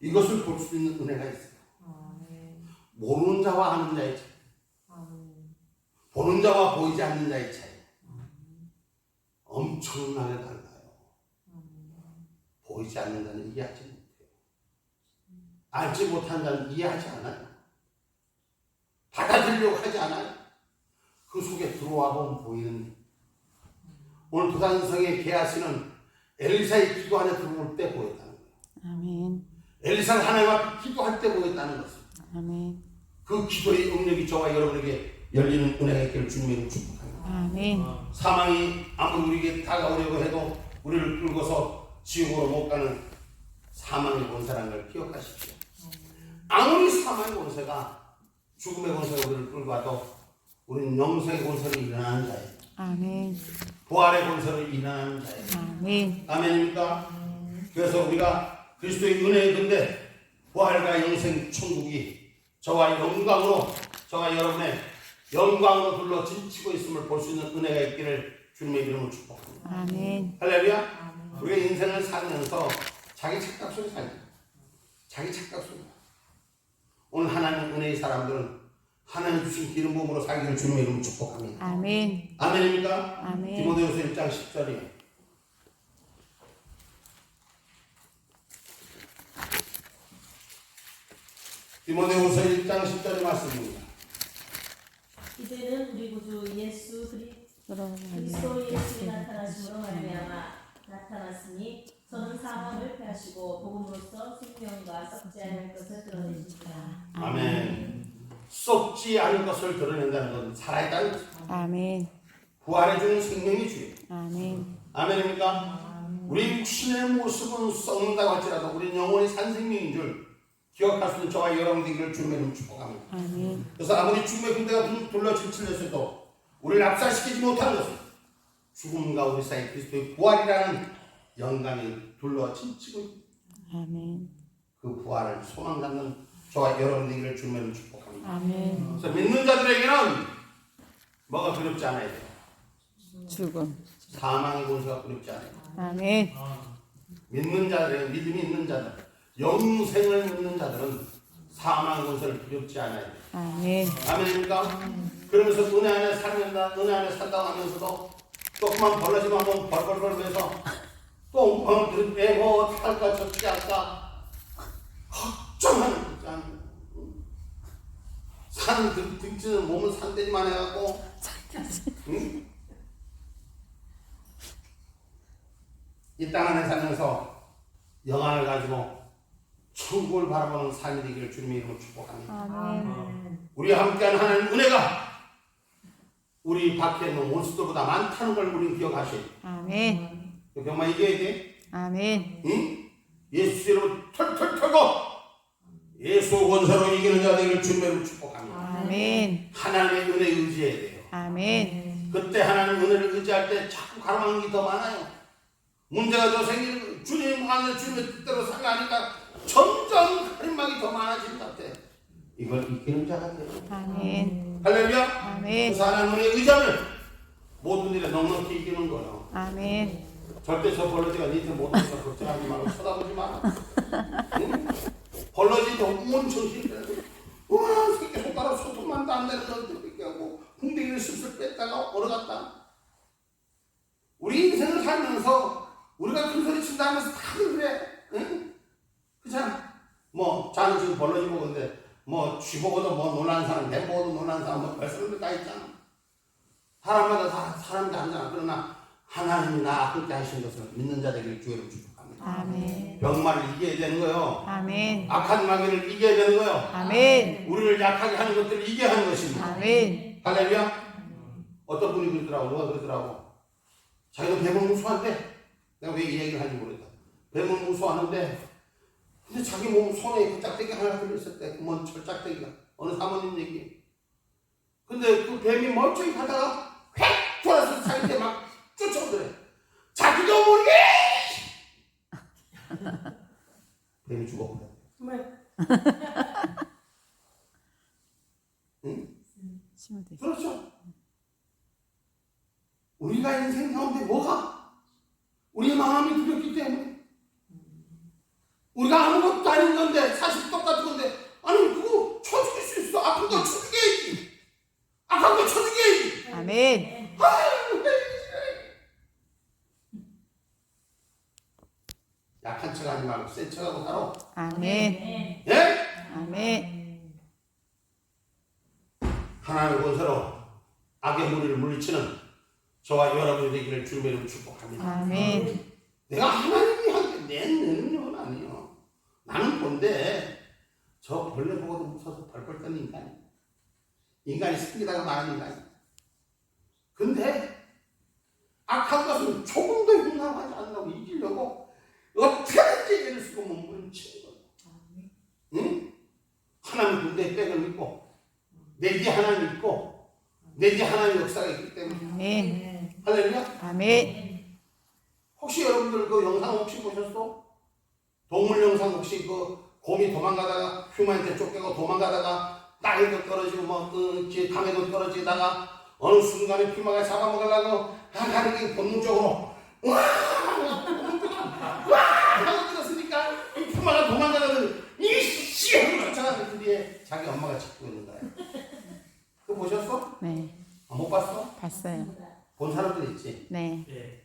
이것을 볼 수 있는 은혜가 있어요. 모르는 자와 아는 자의 차이, 보는 자와 보이지 않는 자의 차이 엄청나게 달라요. 보이지 않는 자는 이해하지 못해요. 알지 못한 자는 이해하지 않아요. 받아들이려고 하지 않아요. 그 속에 들어와 보면 보이는. 오늘 부산성의 게하시는 엘리사의 기도 안에 들어올 때 보였다는 거예요. 아멘. 엘리사가 하나님 앞에 기도할 때 보였다는 것을. 아멘. 그 기도의 능력이 저와 여러분에게 열리는 은혜가 있기를 주님으로 축복합니다. 아멘. 사망이 아무리 우리에게 다가오려고 해도 우리를 끌고서 지옥으로 못 가는 사망의 권세라는 걸 기억하십시오. 아무리 사망의 권세가 죽음의 권세가 우리를 끌고 와도 우리는 영생의 권세로 일어나는 자예요. 아멘. 부활의 권세로 일어나는 자예요. 아멘. 아멘입니까? 그래서 우리가 그리스도의 은혜의 근데 부활과 영생 천국이 저와 영광으로 저와 여러분의 영광으로 둘러 진치고 있음을 볼 수 있는 은혜가 있기를 주님의 이름으로 축복합니다. 아멘. 할렐루야. 아멘. 우리가 인생을 살면서 자기 착각 속에 살죠. 자기 착각 속에. 오늘 하나님 은혜의 사람들은 하나님 주신 기름 부음으로 살기를 주님의 이름으로 축복합니다. 아멘. 아멘입니까? 아멘. 디모데후서 1장 10절이에요. 디모데후서 1장 10절의 말씀입니다. 이제는 우리 구주 예수 그러면 그리스도 예수의 나타나심으로 말미암아 나타났으니 저는 사망을 패하시고 복음으로써 생명과 썩지 않을 것을 드러내십니다. 아멘. 썩지 않을 것을 드러낸다는 것은 살아있다는 것입니다. 아멘. 부활해주는 생명이 주예요. 아멘. 아멘입니까? 우리 육신의 모습은 썩는다고 할지라도 우리 영혼이 산 생명인 줄 기억할 수 있는 저와 여러분 되기를 주님의 이름으로 축복합니다. 아멘. 그래서 아무리 죽음의 군대가 둘러 진칠했어도 우리를 압살시키지 못하는 것은 죽음과 우리 사이 그리스도의 부활이라는 영광이 둘러 진치고 있습니다. 아멘. 그 부활을 소망 갖는 저와 여러분 되기를 주님의 이름으로 축복합니다. 아멘. 그래서 믿는 자들에게는 뭐가 두렵지 않아야 돼요. 죽음. 사망의 권세가 두렵지 않아요. 아멘. 믿는 자들에게 믿음이 있는 자들, 영생을 믿는 자들은 사망의 권세를 두렵지 않아야 돼요. 아멘. 아멘입니까? 그러면서 은혜 안에 살면다, 은혜 안에 산다고 하면서도 조금만 벌러지면 한번 벌벌벌 매서 또 뭐 할까 저렇게 할까 걱정하는 거지. 산 등치는 몸은 산대지만 해갖고 응? 이 땅 안에 살면서 영안을 가지고 천국을 바라보는 삶이 되기를 주님의 이름으로 축복합니다. 아멘. 우리 함께하는 하나님 은혜가 우리 밖에 있는 원수들보다 많다는 걸 우리는 기억하셔야 돼. 아멘. 병만 이겨야 돼. 아멘. 응? 예수 이름으로 털털 털고 예수 권세로 이기는 자 되기를 주님의 이름으로 축복합니다. 아멘. 하나님의 은혜에 의지해야 돼요. 아멘. 그때 하나님 은혜를 의지할 때 자꾸 가로막는 게 더 많아요. 문제가 더 생기는 주님 안에 주님의 뜻대로 살아가니까 점점 가림막이 더 많아지는 것 같아. 이걸 이기는 자가 돼요. 아멘. 할렐루야. 아멘. 그래서 하나님의 의지하면 모든 일에 넉넉히 이기는 거예요. 아멘. 절대 저 벌러지가 니들 모든 걸 걱정하지 말고 쳐다보지 마라. 응? 벌러지도 온 정신이 우와 새끼 손가락 소통만도 안 되는 것들 뺏겨고 궁뎅이를 슬슬 뺐다가 얼어갔다. 우리 인생을 살면서 우리가 큰 소리 친다 하면서 다들 그래. 응? 그렇잖아. 뭐 자는 지금 벌러지고 근데 뭐 쥐 보고도 뭐 놀라는 사람, 뱀 보고도 놀라는 사람 뭐 별사람들 다 있잖아. 사람마다 다 사람이 다르잖아. 그러나 하나님이 나와 함께 하신 것을 믿는 자들에게 주의를 축복합니다. 아멘. 병마를 이겨야 되는 거요. 아멘. 악한 마귀를 이겨야 되는 거요. 아멘. 우리를 약하게 하는 것들을 이겨야 하는 것입니다. 아멘. 할렐루야. 어떤 분이 그러더라고. 누가 그러더라고. 자기는 뱀은 무서워한데 내가 왜 이 얘기를 하는지 모르겠다. 뱀은 무서워하는데 근데 자기 몸 손에 그 짝대기 하나 들렸을 때 그먼 철짝대기가 어느 사모님 얘기. 근데 그 뱀이 멀쩡히 가다가 휙 돌아서 자기한테 막 쫓아오더래. 자기도 모르게 뱀이 죽어버려. 응? 심어도 그렇죠. 우리가 인생 가운데 뭐가? 우리의 마음이 두렵기 때문에 우리가 아무것도 아닌 건데 사실 똑같은 건데 아니 그거 쳐죽일 수 있어. 아픈 거 쳐죽여야지. 악한 거 쳐죽여야지. 아멘. 약한 척하지 말고 센 척하고 살아. 아멘. 예? 아멘. 하나님의 권세로 악의 무리를 물리치는 저와 여러분이 되기를 주님의 이름으로 축복합니다. 아멘. 내가 하나님이 한테 내 능력은 아니에요. 나는 본데 저 벌레 보고도 무서워서 벌벌 떠는 인간이. 인간이 생기다가 마는 인간이. 근데 악한 것은 조금도 흉하지 않으려고 이기려고 어떻게든지 애를 쓰고 몸부림치는 거예요. 응? 하나님 군대의 백을 믿고 내 뒤에 하나님 믿고 내 뒤에 하나님의 역사가 있기 때문에. 아멘. 할렐루야. 아멘. 혹시 여러분들 그 영상 혹시 보셨어? 동물 영상 혹시 그 곰이 도망가다가 흉한테 쫓겨고 도망가다가 땅에도 떨어지고 뭐 담에도 떨어지다가 어느 순간에 피마가 잡아먹으려고 가는 게 본능적으로 와 하고 들었으니까 이 피마가 도망가다가 이씨 하고 쫓아가는 그 뒤에 자기 엄마가 찾고 있는 거야. 그거 보셨어? 네. 아, 못 봤어? 봤어요. 본 사람들 있지? 네.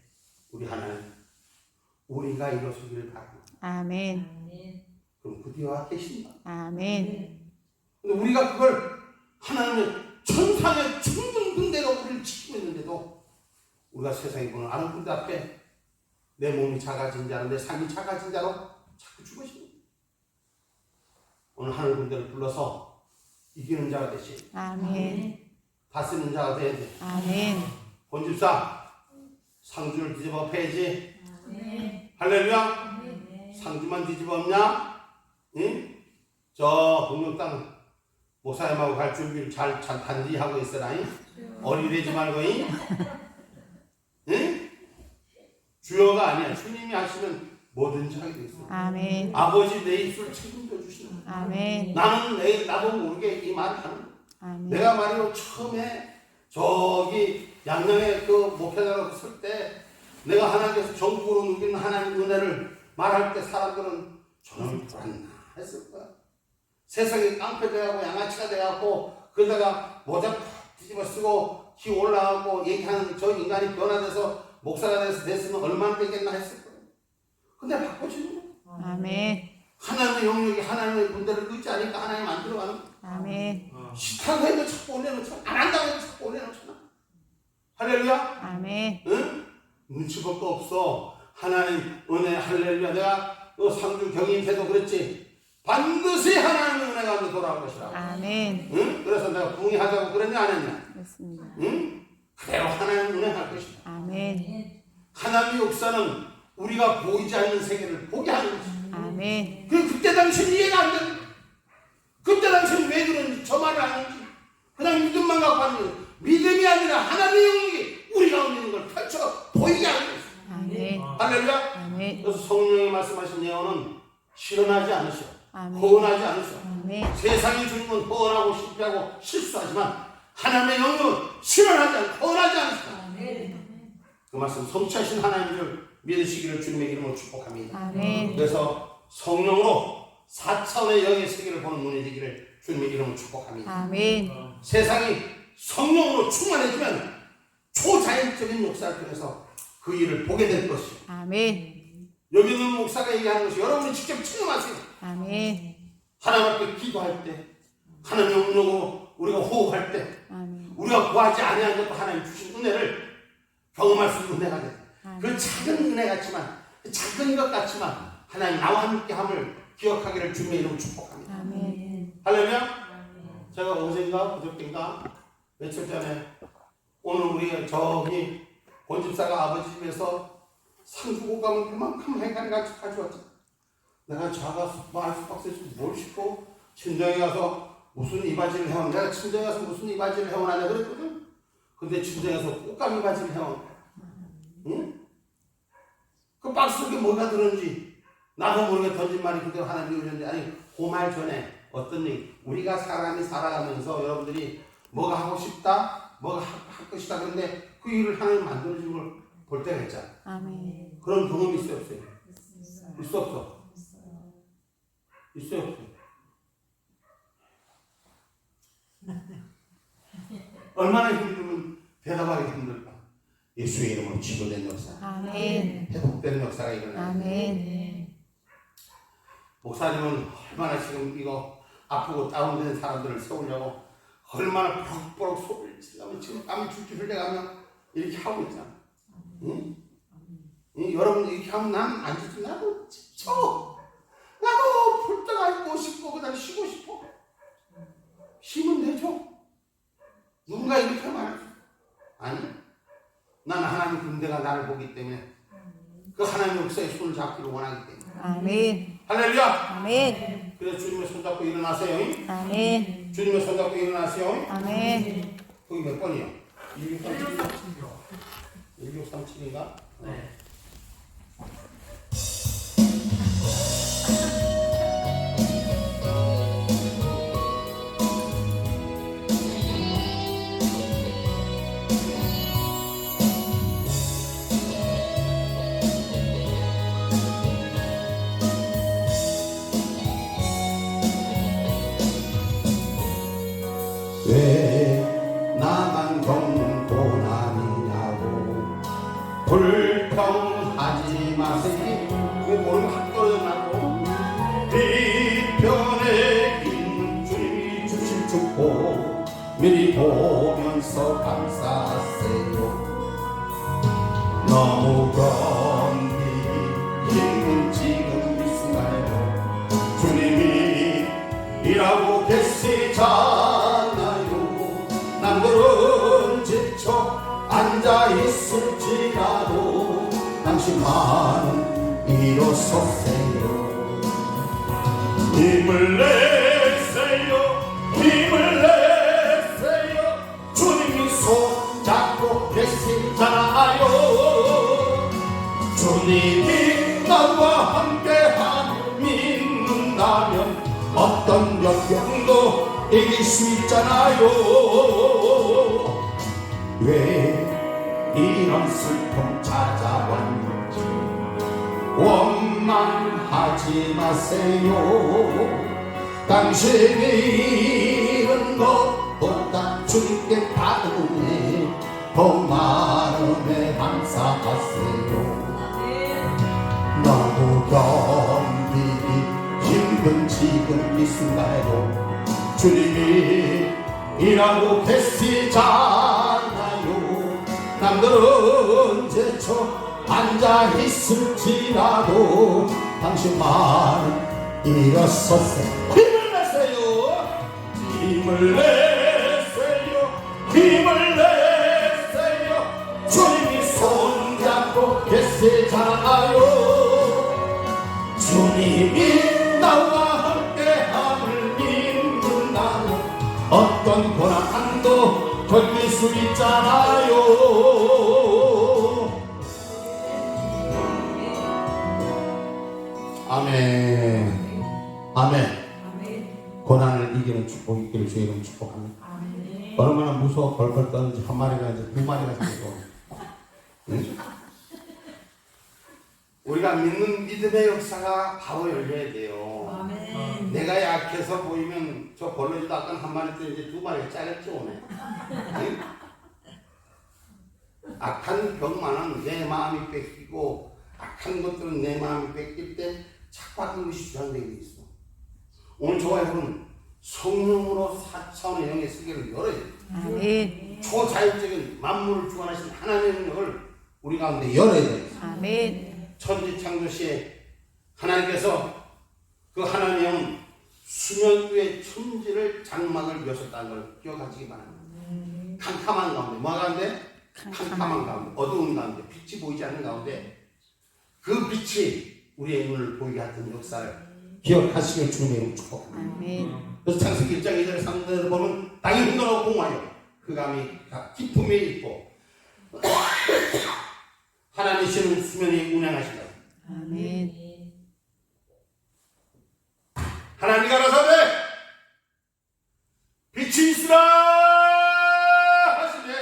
우리 하나님 우리가 이루어지기를 바랍니다. 아멘. 아멘. 그럼 그 뒤와 계신다. 아멘. 근데 우리가 그걸 하나님의 천상의 천둥군대가 우리를 지키고 있는데도 우리가 세상에 보는 아는 군대 앞에 내 몸이 작아진 자로 내 삶이 작아진 자로 자꾸 죽으시는 거예요. 오늘 하늘 군대를 불러서 이기는 자가 되시 아멘. 다스리는 자가 돼야 돼. 아멘. 본집사 상주를 뒤집어 패지. 아멘. 할렐루야. 아멘. 상주만 뒤집어 엎냐? 응? 저 공룡땅 목사님하고 갈 준비를 잘 단디 하고 있어라. 잉? 어리되지 말고. 잉? 응? 주여가 아니야. 주님이 하시면 뭐든지 하게 돼 있어. 아멘. 아버지 내 입술 책임져 주시는 거야. 아멘. 나는 나도 모르게 이 말을 하는 거야. 아멘. 내가 말이요 처음에 저기 양양에 그 목회자로 설 때 내가 하나님께서 전국으로 누기는 하나님 은혜를 말할 때 사람들은 저놈이 불안나 했을 거야. 세상이 깡패 돼가고 양아치가 돼가고 그러다가 모자 팍 뒤집어 쓰고 기 올라가고 얘기하는 저 인간이 변화돼서 목사가 됐으면 얼마나 되겠나 했을 거야. 근데 바꿔주는 거야. 아멘. 하나님의 영역이 하나님의 군대를 의지하니까 하나님 안 들어가는 거야. 아멘. 싫다고 해도 자꾸 올려놓잖아. 안 한다고 해도 자꾸 올려놓잖아. 할렐루야. 아멘. 응? 눈치 볼 거 없어. 하나님 은혜 할렐루야. 내가 상주 경인태도 그랬지. 반드시 하나님의 은혜가 너 돌아올 것이라고. 아멘. 응? 그래서 내가 부흥하자고 그랬냐 안 했냐? 그렇습니다. 응? 그대로 하나님 은혜 할 것이다. 아멘. 하나님의 역사는 우리가 보이지 않는 세계를 보게 하는 것이다. 아멘. 그때 당시는 이해가 안 되는 거야. 그때 당시는 왜 그런지 저 말을 안 했지. 그냥 믿음만 갖고 하는 거야. 믿음이 아니라 하나님의 영역이 우리 가운데 있는 걸 펼쳐 보이게 하는 거야. 아멘. 할렐루야. 아멘. 그래서 성령이 말씀하신 예언은 실현하지 않으셔. 아멘. 허언하지 않으셔. 아멘. 세상이 주는 건 허언하고 실패하고 실수하지만 하나님의 영역은 실현하지 않고 허언하지 않으시다. 아멘. 그 말씀 성취하신 하나님을 믿으시기를 주님의 이름으로 축복합니다. 아멘. 그래서 성령으로 4차원의 영의 세계를 보는 눈이 되기를 주님의 이름으로 축복합니다. 아멘. 세상이 성령으로 충만해지면 초자연적인 역사를 통해서 그 일을 보게 될 것이요. 아멘. 여기 있는 목사가 얘기하는 것이 여러분이 직접 체험하세요. 아멘. 하나님 앞에 기도할 때, 하나님의 능력으로 우리가 호흡할 때, 아멘. 우리가 구하지 아니한 것도 하나님 주신 은혜를 경험할 수 있는 은혜가 돼. 그 작은 은혜 같지만, 작은 것 같지만 하나님 나와 함께함을 기억하기를 주님의 이름으로 축복합니다. 아멘. 할렐루야. 제가 어젠가 그저께인가 며칠 전에 오늘 우리 저기 본집사가 아버지 집에서 상주고 가면 그만큼 해가리 같이 가져왔지. 내가 자가 아이스박스에서 뭘 싣고 친정에 가서 무슨 이바지를 해온. 내가 친정에 가서 무슨 이바지를 해오나냐 그랬거든. 근데 친정에서 꽃감 이바지를 해온. 응? 그 박스 속에 뭐가 들었는지 나도 모르게 던진 말이 그대로 하나님이 오셨는데, 아니 그 말 전에 어떤 얘기, 우리가 사람이 살아가면서 여러분들이 뭐가 하고 싶다, 뭐가 할 것이다, 그런데 그 일을 하나님 만들어주는 걸 볼 때가 있잖아. 아멘. 그런 경험이 있어요, 없어요? 있어, 없어? 있어요, 없어요? 얼마나 힘들면 대답하기 힘들까? 예수의 이름으로 치료된 역사, 아멘. 회복되는 역사가 일어나요. 아멘. 목사님은 얼마나 지금 이거 아프고 다운된 사람들을 세우려고 얼마나 벅벅 소리를 치려면 지금 땀이 줄줄 흘려가며 이렇게 하고 있잖아. 응? 응? 여러분 이렇게 하면 난 안 지쳐. 나도 지쳐. 나도 풀떡 앉고 싶고 그다음 쉬고 싶어. 쉬면 되죠. 누군가 이렇게 하면 아니. 난 하나님 군대가 나를 보기 때문에 그 하나님의 역사에 손을 잡기를 원하기 때문에. 아멘. 할렐루야. 아멘. 그래서 주님의 손잡고 일어나세요. 아멘. 주님의 손잡고 일어나세요. 아멘. 거기 몇 번이요? 1637인가? 네. 불평하지 마세요. 그 모르면 확 떨어져나고 뒤편에 있는 주님이 주실 축복 미리 보면서 감사하세요. 너무 견디기 힘든 지금 이 순간에도 주님이 일하고 계시잖아요. 남들은 지쳐 앉아있을지라도 당신만은 일어서세요. 힘을 내세요. 힘을 내세요. 주님이 손잡고 계시잖아요. 주님이 나와 함께함을 믿는다면 어떤 역경도 이길 수 있잖아요. 왜 이런 슬픔 찾아왔는지 원망하지 마세요. 당신이 잃은 것보다 주님께 받은 은혜 더 많은 은혜 감사하세요. 너무 견디기 힘든 지금 이 순간에도 주님이 일하고 계시잖아요. 남들은 제쳐 앉아있을지라도 당신만 일어서세요. 힘을 내세요. 힘을 내세요. 힘을 내세요. 주님이 손잡고 계시잖아요. 주님이 나와 함께함을 믿는다면 어떤 고난도 견딜 수 있잖아요. 아멘. 아멘. 고난을 이기는 축복 있기를 주의 이름 축복합니다. 얼마나 무서워 벌벌 떠는지 한 마리가 이제 두 마리가 생기고. 응? 우리가 믿는 믿음의 역사가 바로 열려야 돼요. 아멘. 내가 약해서 보이면 저 벌러지도 아까 한 마리 때 이제 두 마리가 짜겠지 오네. 응? 악한 병만은 내 마음이 뺏기고 악한 것들은 내 마음이 뺏길 때 착박한 것이 주장되게 있어. 오늘 저와 여러분 성령으로 4차원의 영의 세계를 열어야 돼요. 아멘. 초자율적인 만물을 주관하신 하나님의 능력을 우리 가운데 열어야 돼요. 아멘. 천지창조시에 하나님께서 그 하나님의 영은 수면 위에 천지를 장막을 여셨다는 걸 기억하시기 바랍니다. 캄캄한 가운데, 뭐 가운데? 캄캄한 가운데, 어두운 가운데, 빛이 보이지 않는 가운데 그 빛이 우리의 눈을 보이게 하던 역사를 기억하시길 주님의 이름으로 축복합니다. 아멘. 그래서 창세기 1장 2절 3절을 보면 땅이 흔들어 공하여 그 감이 기품에 있고 하나님이시는 수면이 운행하신다. 아멘. 하나님 가라사대 빛이 있으라 하시네.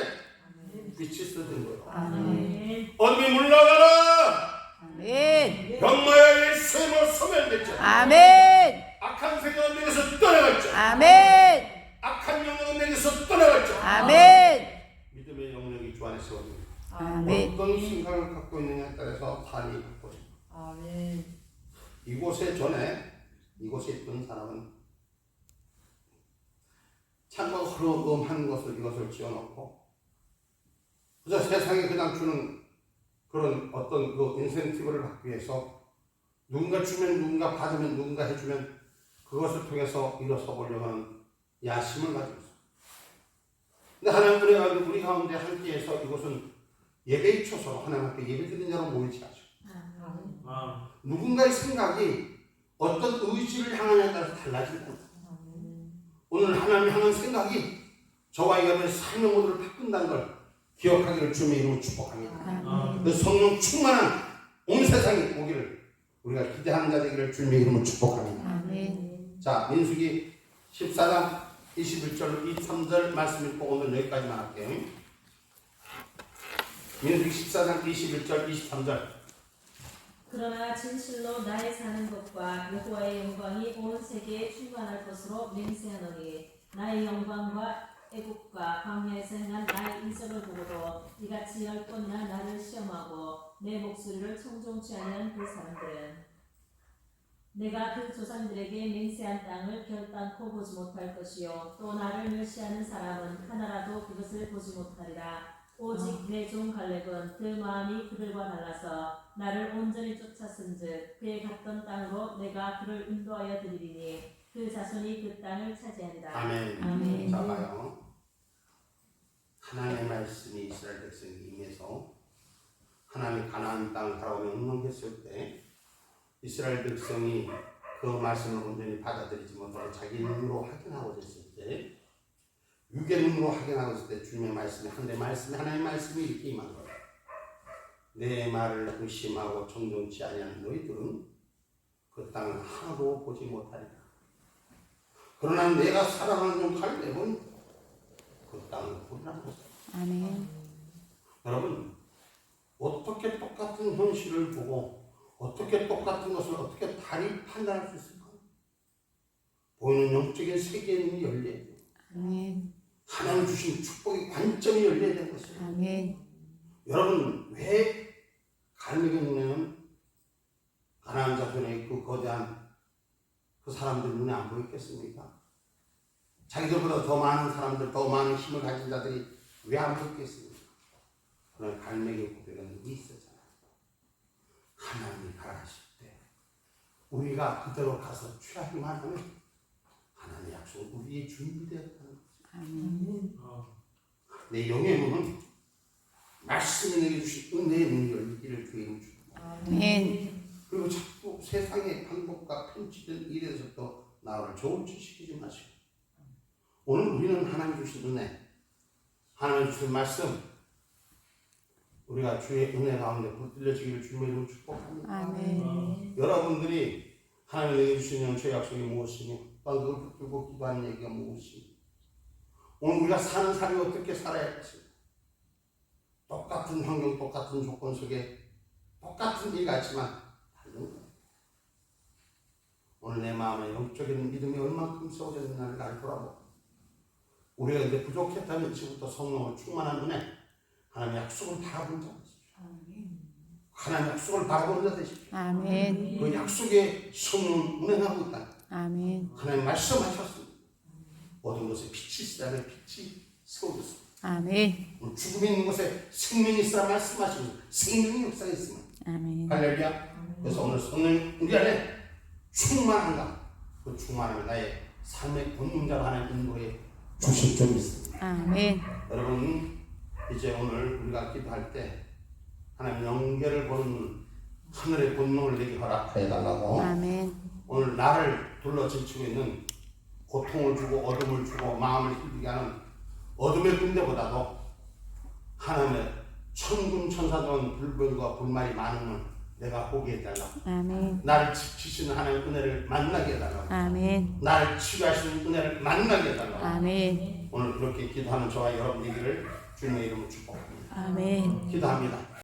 빛이 있었던 거예요. 아멘. 어둠이 물러가라. 아멘. 병마야의 쇠모 소멸됐죠. 아멘. 악한 생각은 내게서 떠나갔죠. 아멘. 악한 영역은 내게서 떠나갔죠. 아멘. 믿음의 영역이 주 안에 세워집니다. 아멘. 어떤 생각을 갖고 있느냐에 따라서 삶이 바꿔집니다. 아멘. 이곳에 이곳에 있던 사람은 참고 흐름한 것을 이것을 지어놓고 그저 세상에 그냥 주는 그런 어떤 그 인센티브를 받기 위해서 누군가 주면 누군가 받으면 누군가 해주면 그것을 통해서 일어서 보려고 하는 야심을 가지고 있어요. 근데 하나님 은혜가 우리 가운데 함께해서 이곳은 예배의 초소로 하나님 앞에 예배드리는 자로 모이지 않죠. 누군가의 생각이 어떤 의지를 향하냐에 따라서 달라진다. 오늘 하나님 향한 생각이 저와 여러분의 삶의 모델을 바꾼다는 걸 기억하기를 주님의 이름으로 축복합니다. 그 성령 충만한 온 세상이 오기를 우리가 기대하는 자 되기를 주님의 이름으로 축복합니다. 아멘. 자, 민수기 14장 21절 23절 말씀 읽고 오늘 여기까지만 할게요. 민수기 14장 21절 23절 그러나 진실로 나의 사는 것과 여호와의 영광이 온 세계에 충만할 것으로 맹세하노니 나의 영광과 애국과 광야에서 행한 나의 인성을 보고도 이같이 10번이나 나를 시험하고 내 목소리를 청종치 아니한 그 사람들은 내가 그 조상들에게 맹세한 땅을 결단코 보지 못할 것이요 또 나를 멸시하는 사람은 하나라도 그것을 보지 못하리라. 오직 내 종 갈렙은 그 마음이 그들과 달라서 나를 온전히 쫓았은즉 그의 갔던 땅으로 내가 그를 인도하여 드리리니 그 자손이 그 땅을 차지하리라. 아멘. 아멘. 자 봐요. 하나님의 말씀이 이스라엘 백성에 임해서 하나님이 가나안 땅을 바라보며 응명했을 때 이스라엘 백성이 그 말씀을 온전히 받아들이지 못하고 자기 눈으로 확인하고 있을 때 육의 눈으로 확인하고 있을 때 주님의 말씀이 하나님의 말씀이 이렇게 임한 거예요. 내 말을 의심하고 청종치 아니하는 너희들은 그 땅을 하나도 보지 못하리라. 그러나 내가 사랑하는 종 갈렙은 그 땅을 보리라는 것이다. 아멘. 여러분 어떻게 똑같은 현실을 보고 어떻게 똑같은 것을 어떻게 다리 판단할 수 있을까? 보이는 영적인 세계의 눈이 열려야 돼요. 아멘. 하나님 주신 축복의 관점이 열려야 되는 것이에요. 아멘. 여러분 왜 갈렙의 눈에는 가나안 자손의 그 거대한 그 사람들 눈에 안 보였겠습니까? 자기들보다 더 많은 사람들, 더 많은 힘을 가진 자들이 왜 안 보였겠습니까? 그런 갈렙의 고백은 눈이 있었잖아요. 하나님이 가라하실 때 우리가 그대로 가서 취하기만 하면 하나님의 약속은 우리의 준비되었다는 거죠. 아멘. 내 영의 문은 말씀이 내게 주신 은혜의 문이 열리기를 주의 이름으로 축복합니다. 아멘. 그리고 자꾸 세상의 방법과 편취된 일에서부터 나를 조울시키지 마시고 오늘 우리는 하나님 주신 은혜, 하나님 주신 말씀 우리가 주의 은혜 가운데 붙들려지기를 주님의 이름으로 축복합니다. 아멘. 여러분들이 하나님에게 주신 영초의 약속이 무엇이며 또 그걸 붙들고 기도하는 얘기가 무엇이며 오늘 우리가 사는 삶이 어떻게 살아야 할지 똑같은 환경, 똑같은 조건 속에 똑같은 일 같지만 다른 거예요. 오늘 내 마음에 영적인 믿음이 얼만큼 세워졌는지를 날 돌아보고 우리가 이제 부족했다면 지금부터 성령을 충만한 은혜 하나님의 약속을 바라본 자 되십시오. 하나님의 약속을 바라본 자 되십시오. 아멘. 그 약속의 성령을 운행하고 있다. 아멘. 하나님 말씀하셨습니다. 모든 곳에 빛이 있으라면 빛이 세워졌습니다. 아멘. 오늘 죽음이 있는 곳에 생명이 있으라 말씀하시고 생명이 역사에 있습니다. 아멘. 할렐루야. 그래서 오늘 성령 우리 안에 충만한가 그 충만함이 나의 삶의 본능자로 하나님 인도에 주실 줄 믿습니다. 아멘. 여러분 이제 오늘 우리가 기도할 때 하나님 영계를 보는 하늘의 본능을 내게 허락해 달라고 아멘. 오늘 나를 둘러지치고 있는 고통을 주고 어둠을 주고 마음을 힘들게 하는 어둠의 군대보다도 하나님의 천군 천사전 불변과 불말이 많으면 내가 보게 해달라고 아멘. 나를 지키시는 하나님의 은혜를 만나게 해달라고 아멘. 나를 치유하시는 은혜를 만나게 해달라고 아멘. 오늘 그렇게 기도하는 저와 여러분 되기를 주님의 이름으로 축복합니다. 아멘. 기도합니다.